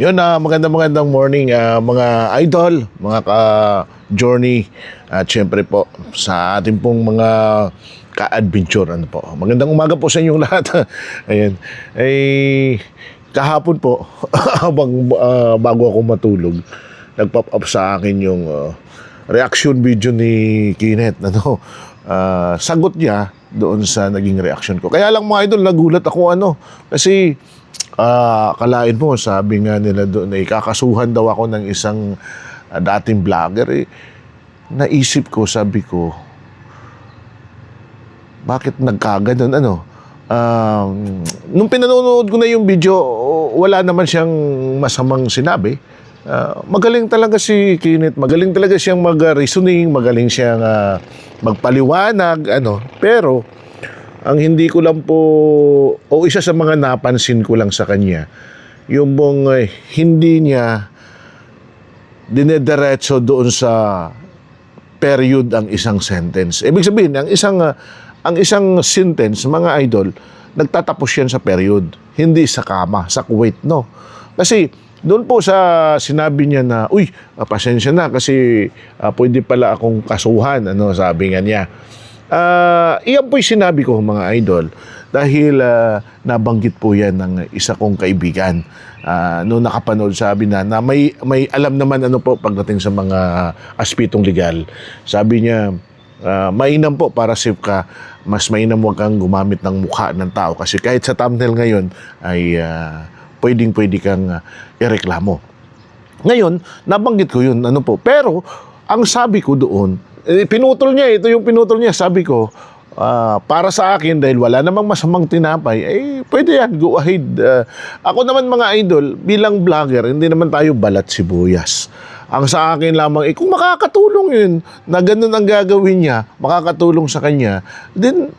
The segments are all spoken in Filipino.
Yun, magandang morning mga idol, mga ka-journey at syempre po sa ating pong mga ka-adventure. Ano po. Magandang umaga po sa inyong lahat. Ayan. Kahapon po, bago ako matulog, nag-pop up sa akin yung reaction video ni Kenneth. Sagot niya doon sa naging reaction ko. Kaya lang mga idol, nagulat ako kasi kalain mo, sabi nga nila doon ay kakasuhan daw ako ng isang dating vlogger. Naisip ko, sabi ko, bakit nagkaganon? Nung pinanonood ko na yung video, wala naman siyang masamang sinabi. Magaling talaga si Kenneth, magaling talaga siyang mag-reasoning, magaling siyang magpaliwanag, pero ang hindi ko lang po, o isa sa mga napansin ko lang sa kanya, yung bang hindi niya dinediretso doon sa period ang isang sentence. Ibig sabihin, ang isang sentence, mga idol, nagtatapos yan sa period, hindi sa kama, sa quote, no? Kasi doon po sa sinabi niya na, pasensya na kasi pwede pala akong kasuhan, sabi nga niya. Iyan po'y sinabi ko, mga idol, dahil nabanggit po yan ng isa kong kaibigan. Noong nakapanood, sabi na may alam naman po pagdating sa mga aspetong legal. Sabi niya, mainam po para safe ka, mas mainam huwag kang gumamit ng mukha ng tao kasi kahit sa thumbnail ngayon ay pwede kang ireklamo. Ngayon, nabanggit ko yun, pero ang sabi ko doon, pinutol niya, ito yung pinutol niya, sabi ko, para sa akin, dahil wala namang masamang tinapay, pwede yan, go ahead. Ako naman mga idol, bilang vlogger, hindi naman tayo balat sibuyas. Ang sa akin lamang, kung makakatulong yun, na ganun ang gagawin niya, makakatulong sa kanya, then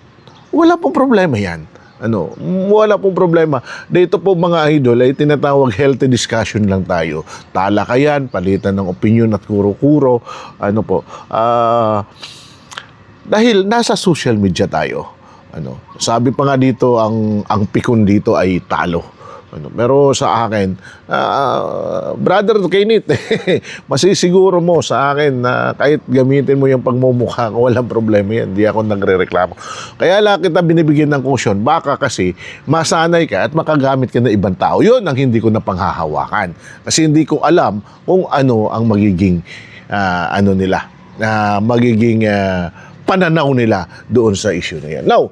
wala pong problema yan. Wala pong problema. Dito po mga idol ay tinatawag healthy discussion lang tayo. Talakayan, palitan ng opinion at kuro-kuro. Dahil nasa social media tayo. Sabi pa nga dito, ang pikon dito ay talo. Pero sa akin, brother Kenneth, masisiguro mo sa akin na kahit gamitin mo yung pagmumukha ko, walang problema yan. Hindi ako nagre-reklamo. Kaya lang kita binibigyan ng caution. Baka kasi masanay ka at makagamit ka ng ibang tao. Yun ang hindi ko na panghahawakan. Kasi hindi ko alam kung ano ang magiging magiging pananaw nila doon sa issue na yan. Now,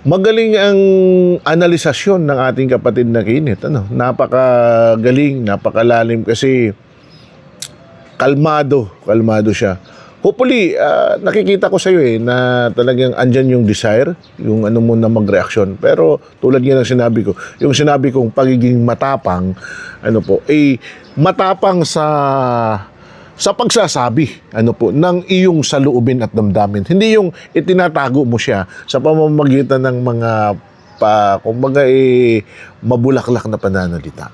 magaling ang analisasyon ng ating kapatid na Kenneth. Napakagaling, napakalalim kasi kalmado siya. Hopefully, nakikita ko sa iyo na talagang andyan yung desire, yung mo na mag-reaction. Pero tulad nga ng sinabi ko, yung sinabi kong pagiging matapang, matapang sa pagsasabi ng iyong saloobin at damdamin. Hindi yung itinatago mo siya sa pamamagitan ng mga mabulaklak na pananalita.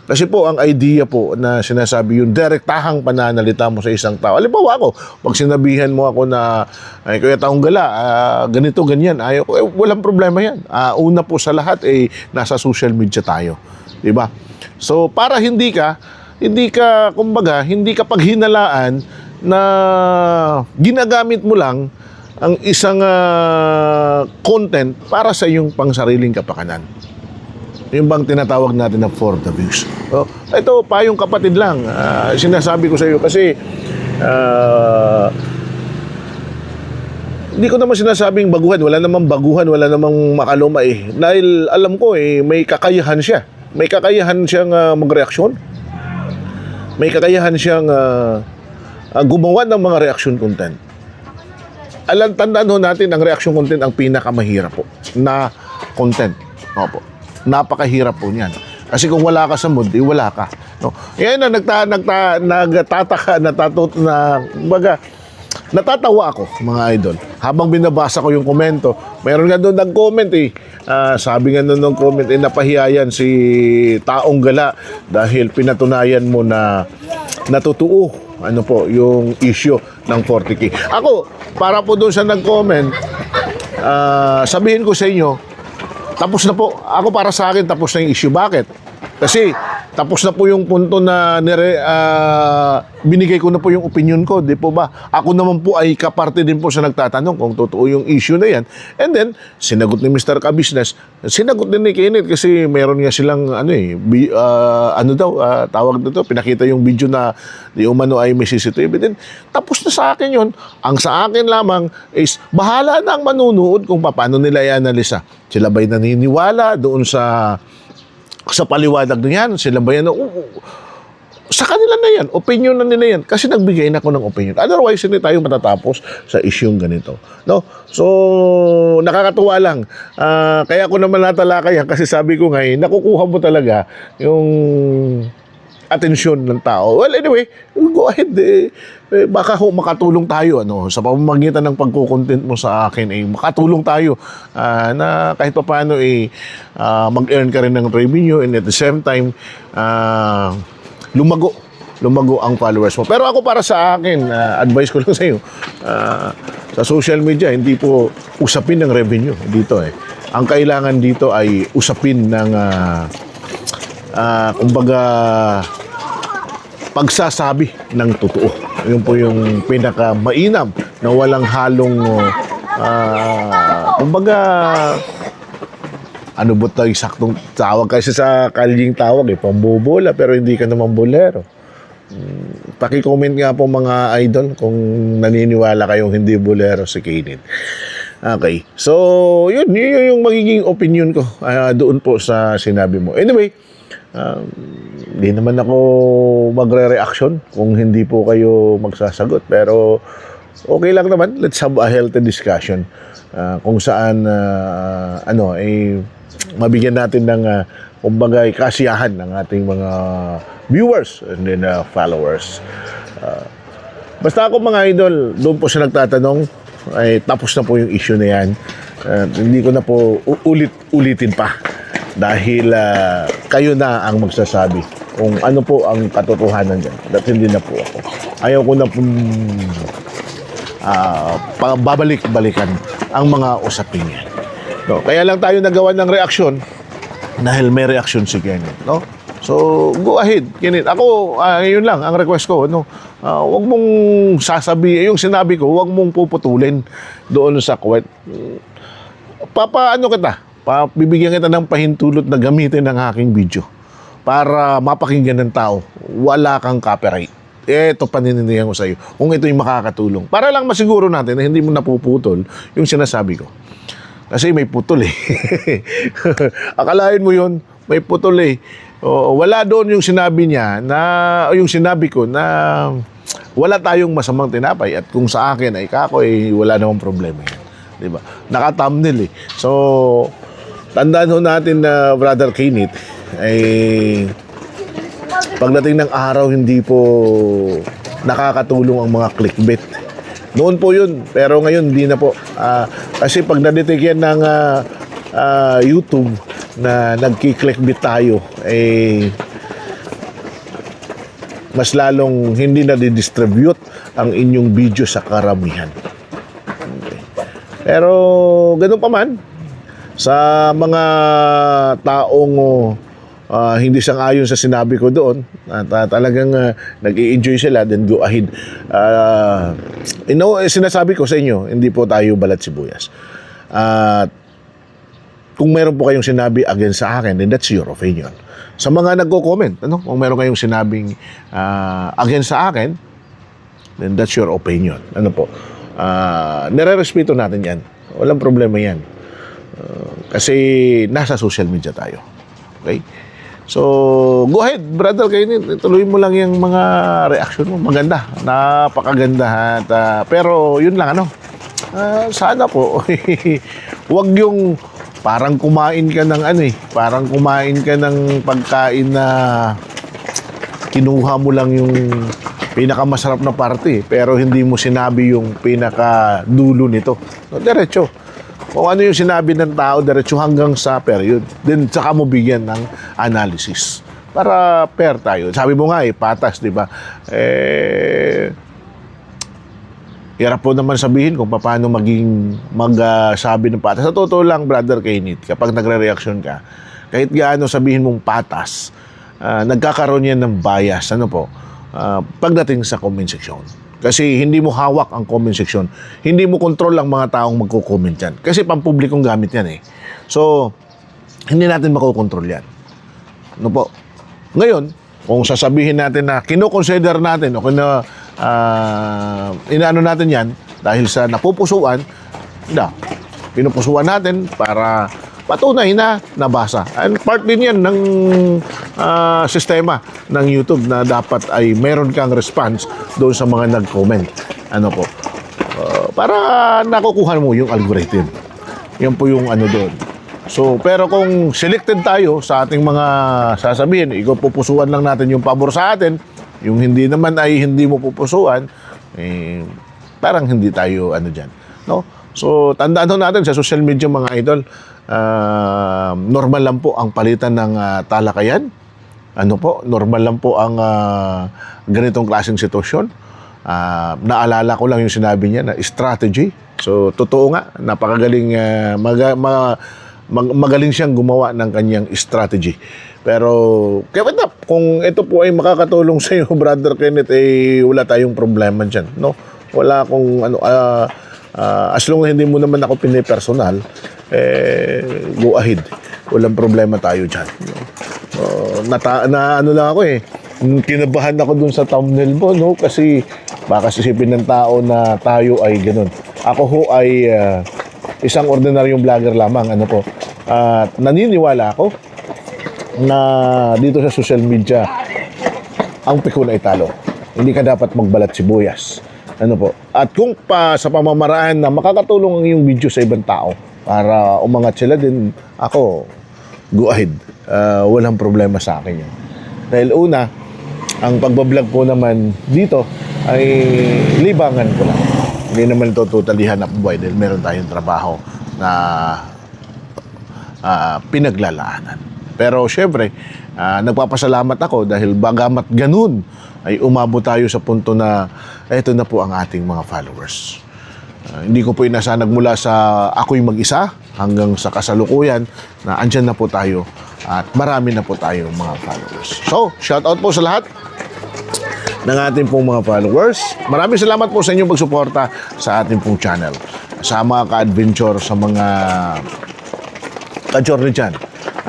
Kasi po ang idea po na sinasabi yung direktahang pananalita mo sa isang tao. Halimbawa ako, pag sinabihan mo ako na Kuya Taong Gala, ganito, ganyan, ayaw ko, walang problema yan. Una po sa lahat, nasa social media tayo. Diba? So, para hindi ka paghinalaan na ginagamit mo lang ang isang content para sa iyong pangsariling kapakanan. Yung bang tinatawag natin na for the views. Ito, payong kapatid lang. Sinasabi ko sa iyo kasi hindi ko naman sinasabing baguhan. Wala namang baguhan, wala namang makaluma Dahil alam ko may kakayahan siya. May kakayahan siyang magreaksyon. May kakayahan siyang gumawa ng mga reaction content. Tandaan natin, ang reaction content ang pinakamahirap po na content. Opo. Napakahirap po niyan. Kasi kung wala ka sa mood, wala ka. Yan na natatawa ako, mga idol. Habang binabasa ko yung komento, mayroon nga doon nag-comment sabi nga doon ng comment, napahiyayan si Taong Gala dahil pinatunayan mo na natutuo yung issue ng 40K. Ako, para po doon sa nag-comment, sabihin ko sa inyo, tapos na po. Ako para sa akin, tapos na yung issue. Bakit? Kasi tapos na po yung punto na binigay ko na po yung opinion ko, di po ba? Ako naman po ay kaparte din po sa nagtatanong kung totoo yung issue na yan. And then, sinagot ni Mr. Kabisnes, sinagot din ni Kenneth kasi meron nga silang tawag nito, pinakita yung video na di umano ay may CCTV din. Tapos na sa akin yun. Ang sa akin lamang is bahala na ang manunood kung paano nila i-analisa. Sila ba'y naniniwala doon sa paliwanag na yan? Sila ba yan? Sa kanila na yan. Opinion na nila yan. Kasi nagbigay na ako ng opinion. Otherwise, hindi tayo matatapos sa isyong ganito. No? So, nakakatuwa lang. Kaya ako naman natalakay yan kasi sabi ko nga, nakukuha mo talaga yung atensyon ng tao. Well, anyway, go ahead. Baka makatulong tayo sa pamamagitan ng pagko-content mo sa akin, makatulong tayo na kahit pa paano mag-earn ka rin ng revenue and at the same time lumago ang followers mo. Pero ako para sa akin, advice ko lang sa iyo, sa social media, hindi po usapin ng revenue dito Ang kailangan dito ay usapin ng kumbaga pagsasabi ng totoo. Yun po yung pinaka-mainam na walang halong kumbaga ano ba tayo saktong tawag kasi sa kalyeng tawag pambobola pero hindi ka naman bolero. Paki-comment nga po mga idol kung naniniwala kayong hindi bolero si Kenneth. Okay. So, yun yung magiging opinion ko doon po sa sinabi mo. Anyway, hindi naman ako magre-reaction kung hindi po kayo magsasagot. Pero, okay lang naman. Let's have a healthy discussion. Kung saan, mabigyan natin ng, kumbaga, kasiyahan ng ating mga viewers and then followers. Basta ako mga idol, doon po siya nagtatanong, ay tapos na po yung issue na yan. Hindi ko na po ulitin pa dahil kayo na ang magsasabi kung ano po ang katotohanan dyan. At hindi na po ako. Ayaw ko na pong babalik-balikan ang mga usapin yan. No, kaya lang tayo nagawa ng reaksyon dahil may reaksyon si Kenneth. No? So, go ahead, Kenneth. Ako, yun lang, ang request ko. Huwag mong yung sinabi ko, huwag mong puputulin doon sa kwet. Bibigyan kita ng pahintulot na gamitin ng aking video para mapakinggan ng tao. Wala kang copyright. Ito paninindigan ko sa iyo. Kung ito yung makakatulong. Para lang masiguro natin na hindi mo napuputol yung sinasabi ko. Kasi may putol Akalain mo yun, may putol wala doon yung sinabi niya yung sinabi ko na wala tayong masamang tinapay at kung sa akin ay kako wala namang problema yan. Diba? Naka-thumbnail So, tandaan ho natin na Brother Kenneth pagdating ng araw hindi po nakakatulong ang mga clickbait. Noon po yun, pero ngayon hindi na po. Kasi pag na-detect yan ng YouTube na nagki-clickbait tayo, mas lalong hindi na di-distribute ang inyong video sa karamihan. Okay. Pero ganun pa man, sa mga taong hindi sang-ayon sa sinabi ko doon at talagang nag-i-enjoy sila, then go ahead. Sinasabi ko sa inyo, hindi po tayo balat sibuyas. Kung meron po kayong sinabi against sa akin, then that's your opinion. Sa mga nagko-comment, kung meron kayong sinabing against sa akin, then that's your opinion. Nire-respeto natin yan. Walang problema yan. Kasi nasa social media tayo. Okay? So, go ahead, Brother Kenneth. Tuloy mo lang yung mga reaction mo. Maganda. Napakaganda. Pero, yun lang, sana po, wag yung parang kumain ka ng parang kumain ka ng pagkain na kinuha mo lang yung pinakamasarap na parte, pero hindi mo sinabi yung pinakadulo nito. Diretso. Kung ano yung sinabi ng tao, diretso hanggang sa period. Then, saka mo bigyan ng analysis. Para fair tayo. Sabi mo nga patas, di ba? Hirap po naman sabihin kung paano magsabi ng patas. Sa totoo lang, Brother Kenneth, kapag nagre-reaction ka, kahit gaano sabihin mong patas, nagkakaroon yan ng bias, pagdating sa comment section. Kasi hindi mo hawak ang comment section. Hindi mo control ang mga taong magko-comment yan. Kasi pampublikong gamit yan eh. So, hindi natin makokontrol yan. Ngayon, kung sasabihin natin na kino-consider natin o inaano natin yan dahil sa napupusuan, pinupusuan natin para patunay na nabasa. And part din yan ng sistema ng YouTube na dapat ay meron kang response doon sa mga nag-comment. Para nakukuha mo yung algorithm. Yan po yung doon. So, pero kung selected tayo sa ating mga sasabihin, pupusuan lang natin yung pabor sa atin, yung hindi naman ay hindi mo pupusuan, parang hindi tayo dyan. No? So, tandaan natin sa social media mga idol, normal lang po ang palitan ng talakayan. Normal lang po ang ganitong klaseng sitwasyon. Naalala ko lang yung sinabi niya na strategy. So, totoo nga, napakagaling, magaling siyang gumawa ng kanyang strategy. Pero, kung ito po ay makakatulong sa iyo, Brother Kenneth, wala tayong problema dyan. No? Wala akong, as long as hindi mo naman ako pinipersonal, go ahead. Walang problema tayo dyan. Lang ako kinabahan ako dun sa thumbnail mo, no? Kasi baka sisipin ng tao na tayo ay ganun. Ako ho ay isang ordinaryong vlogger lamang, at naniniwala ako na dito sa social media ang pikon ay talo. Hindi ka dapat magbalat sibuyas. At kung sa pamamaraan na makakatulong ang iyong video sa ibang tao para umangat sila din, ako, go ahead. Walang problema sa akin yun. Dahil una, ang pagbablog ko naman dito ay libangan ko lang. Hindi naman ito totally hanap buhay dahil meron tayong trabaho na pinaglalaanan. Pero syempre, nagpapasalamat ako dahil bagamat ganun ay umabot tayo sa punto na eto na po ang ating mga followers. Hindi ko po inasanag mula sa ako'y mag-isa hanggang sa kasalukuyan na andyan na po tayo at marami na po tayong mga followers. So, shout out po sa lahat ng ating pong mga followers. Maraming salamat po sa inyong pagsuporta sa ating pong channel. Sa mga ka-adventure, sa mga ka-journey dyan.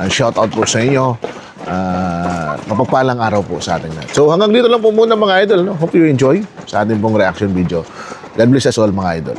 Shout out po sa inyo. Mapagpalang araw po sa ating lahat. So hanggang dito lang po muna mga idol. Hope you enjoy sa ating pong reaction video. God bless us all mga idol.